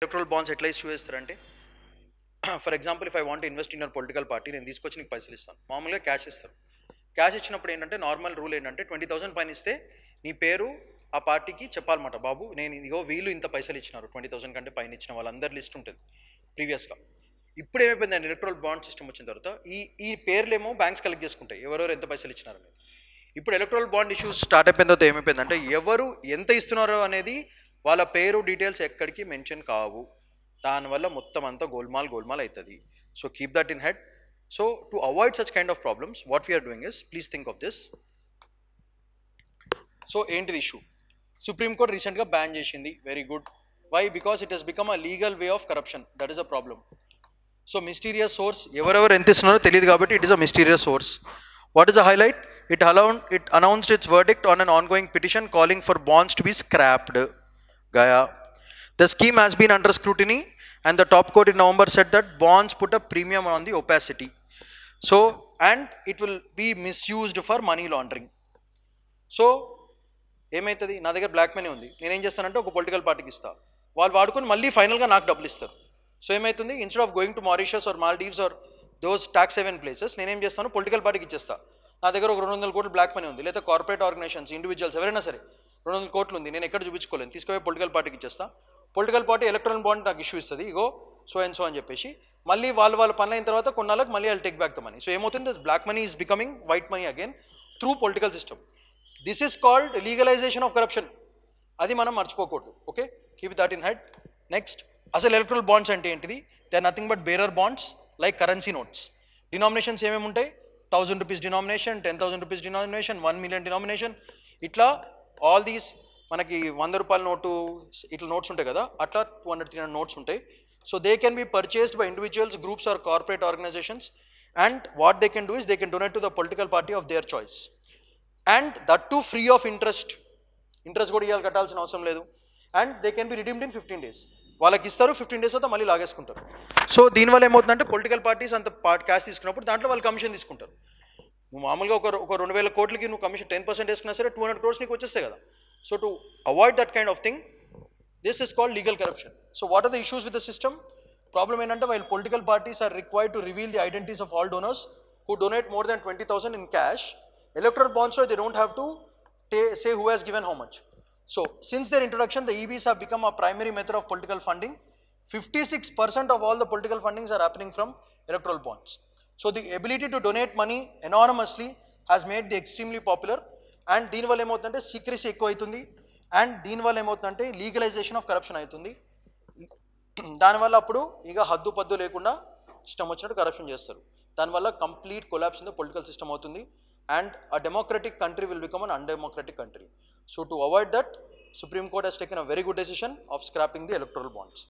Electoral bonds ఎట్లా issue చేస్తారంటే, for example if I want invest in your political party, నేను తీసుకొచ్చి నీకు పైసలు ఇస్తాను. మామూలుగా క్యాష్ ఇస్తారు. క్యాష్ ఇచ్చినప్పుడు ఏంటంటే నార్మల్ రూల్ ఏంటంటే 20,000 పైన ఇస్తే నీ పేరు ఆ పార్టీకి చెప్పాలన్నమాట. బాబు నేను ఇదిగో వీళ్ళు ఇంత పైసలు ఇచ్చినారు, 20,000 కంటే పైన ఇచ్చిన వాళ్ళందరి లిస్ట్ ఉంటుంది ప్రీవియస్గా. ఇప్పుడు ఏమైపోయిందండి, ఎలక్ట్రల్ బాండ్ సిస్టమ్ వచ్చిన తర్వాత ఈ పేర్లేమో బ్యాంక్స్ కలెక్ట్ చేసుకుంటాయి ఎవరెవరు ఎంత పైసలు ఇచ్చినారు అనేది. ఇప్పుడు ఎలక్ట్రల్ బాండ్ ఇష్యూస్ స్టార్ట్ అయిపోయిన తర్వాత ఏమైపోయిందంటే ఎవరు ఎంత ఇస్తున్నారో అనేది వాళ్ళ పేరు డీటెయిల్స్ ఎక్కడికి మెన్షన్ కావు. దానివల్ల మొత్తం అంతా గోల్మాల్ అవుతుంది. So keep that in head. So to avoid such kind of problems what we are doing is, please think of this. So ఏంటిది ఇష్యూ? సుప్రీంకోర్టు రీసెంట్గా బ్యాన్ చేసింది. Very good. Why? Because it has become a legal way of corruption. That is a problem. So mysterious source, ఎవరెవరు ఎంత ఇస్తున్నారో తెలియదు కాబట్టి it is a mysterious source. What is the highlight? It announced its verdict on an ongoing petition calling for bonds to be scrapped. Gaya. The scheme has been under scrutiny and the top court in November said that bonds put a premium on the opacity. So, and it will be misused for money laundering. So, ఏమవుతుంది, నా దగ్గర black money ఉంది, నేనేం చేస్తానంటే ఒక political పార్టీకి ఇస్తా, వాళ్ళు వాడుకొని మళ్ళీ ఫైనల్గా నాకు డబ్బులు ఇస్తారు. సో ఏమవుతుంది, instead of going to Mauritius or Maldives or those tax haven places, నేనేం చేస్తాను పొలిటికల్ పార్టీకి ఇచ్చేస్తా. నా దగ్గర ఒక 200 కోట్లు బ్లాక్ మనీ ఉంది, లేదా కార్పొరేట్ ఆర్గనైజేషన్స్ ఇండివిజువల్స్ ఎవరైనా సరే 200 కోట్లు ఉంది, నేను ఎక్కడ చూపించుకోలేను, తీసుకుపోయి పొలిటికల్ పార్టీకి ఇచ్చేస్తా. పొలిటికల్ పార్టీ ఎలక్ట్రల్ బాండ్ నాకు ఇష్యూ ఇస్తుంది, ఇగో సో అండ్ సో అని చెప్పేసి. మళ్ళీ వాళ్ళ పనులు అయిన తర్వాత కొన్నాళ్ళకి మళ్ళీ I'll take back the money. So ఏమవుతుంది, black money is becoming white money again through political system. This is called legalisation of corruption. అది మనం మర్చిపోకూడదు. Okay, keep that in head. Next, అసలు ఎలక్ట్రల్ బాండ్స్ అంటే ఏంటిది? They are nothing but bearer bonds like currency notes. Denominations ఏమేమి ఉంటాయి? 1,000 rupees denomination, 10,000 rupees denomination, 1 million denomination. ఇట్లా all these మనకి 100 రూపాయల నోటు ఇట్లా నోట్స్ ఉంటాయి కదా, అట్లా 200, 300 నోట్స్ ఉంటాయి. So they can be purchased by individuals, groups or corporate organisations. And what they can do is they can donate to the political party of their choice. And that too free of interest. Interest కూడా ఇవాళ కట్టాల్సిన అవసరం లేదు. And they can be redeemed in 15 days. వాళ్ళకి ఇస్తారు, 15 days తర్వాత మళ్ళీ లాగేసుకుంటారు. So దీనివల్ల ఏమవుతుందంటే పొలిటికల్ పార్టీస్ అంత క్యాష్ తీసుకున్నప్పుడు దాంట్లో వాళ్ళు కమిషన్ తీసుకుంటారు. నువ్వు మామూలుగా ఒక 2,000 కోట్లకి నువ్వు కమిషన్ 10% వేసుకున్నా సరే 200 crores నీకు వచ్చేస్తాయి కదా. So to avoid that kind of thing, this is called legal corruption. So what are the issues with the system? Problem ఏంటంటే while political parties are required to reveal the identities of all donors who donate more than 20,000 in cash, electoral bonds, so they don't have to say who has given how much. So, since their introduction, the EBs have become a primary method of political funding. 56% of all the political fundings are happening from electoral bonds. So, the ability to donate money anonymously has made the extremely popular. And దీని వల్ల ఏమవుతుందంటే secrecy ఎక్కువ అవుతుంది. And దీనివల్ల ఏమవుతుందంటే legalisation of corruption అవుతుంది. దానివల్ల అప్పుడు ఇక హద్దు పద్దు లేకుండా ఇష్టం వచ్చినట్టు కరప్షన్ చేస్తారు. దానివల్ల complete collapse in the political system అవుతుంది. And a democratic country will become an undemocratic country. So to avoid that, Supreme Court has taken a very good decision of scrapping the electoral bonds.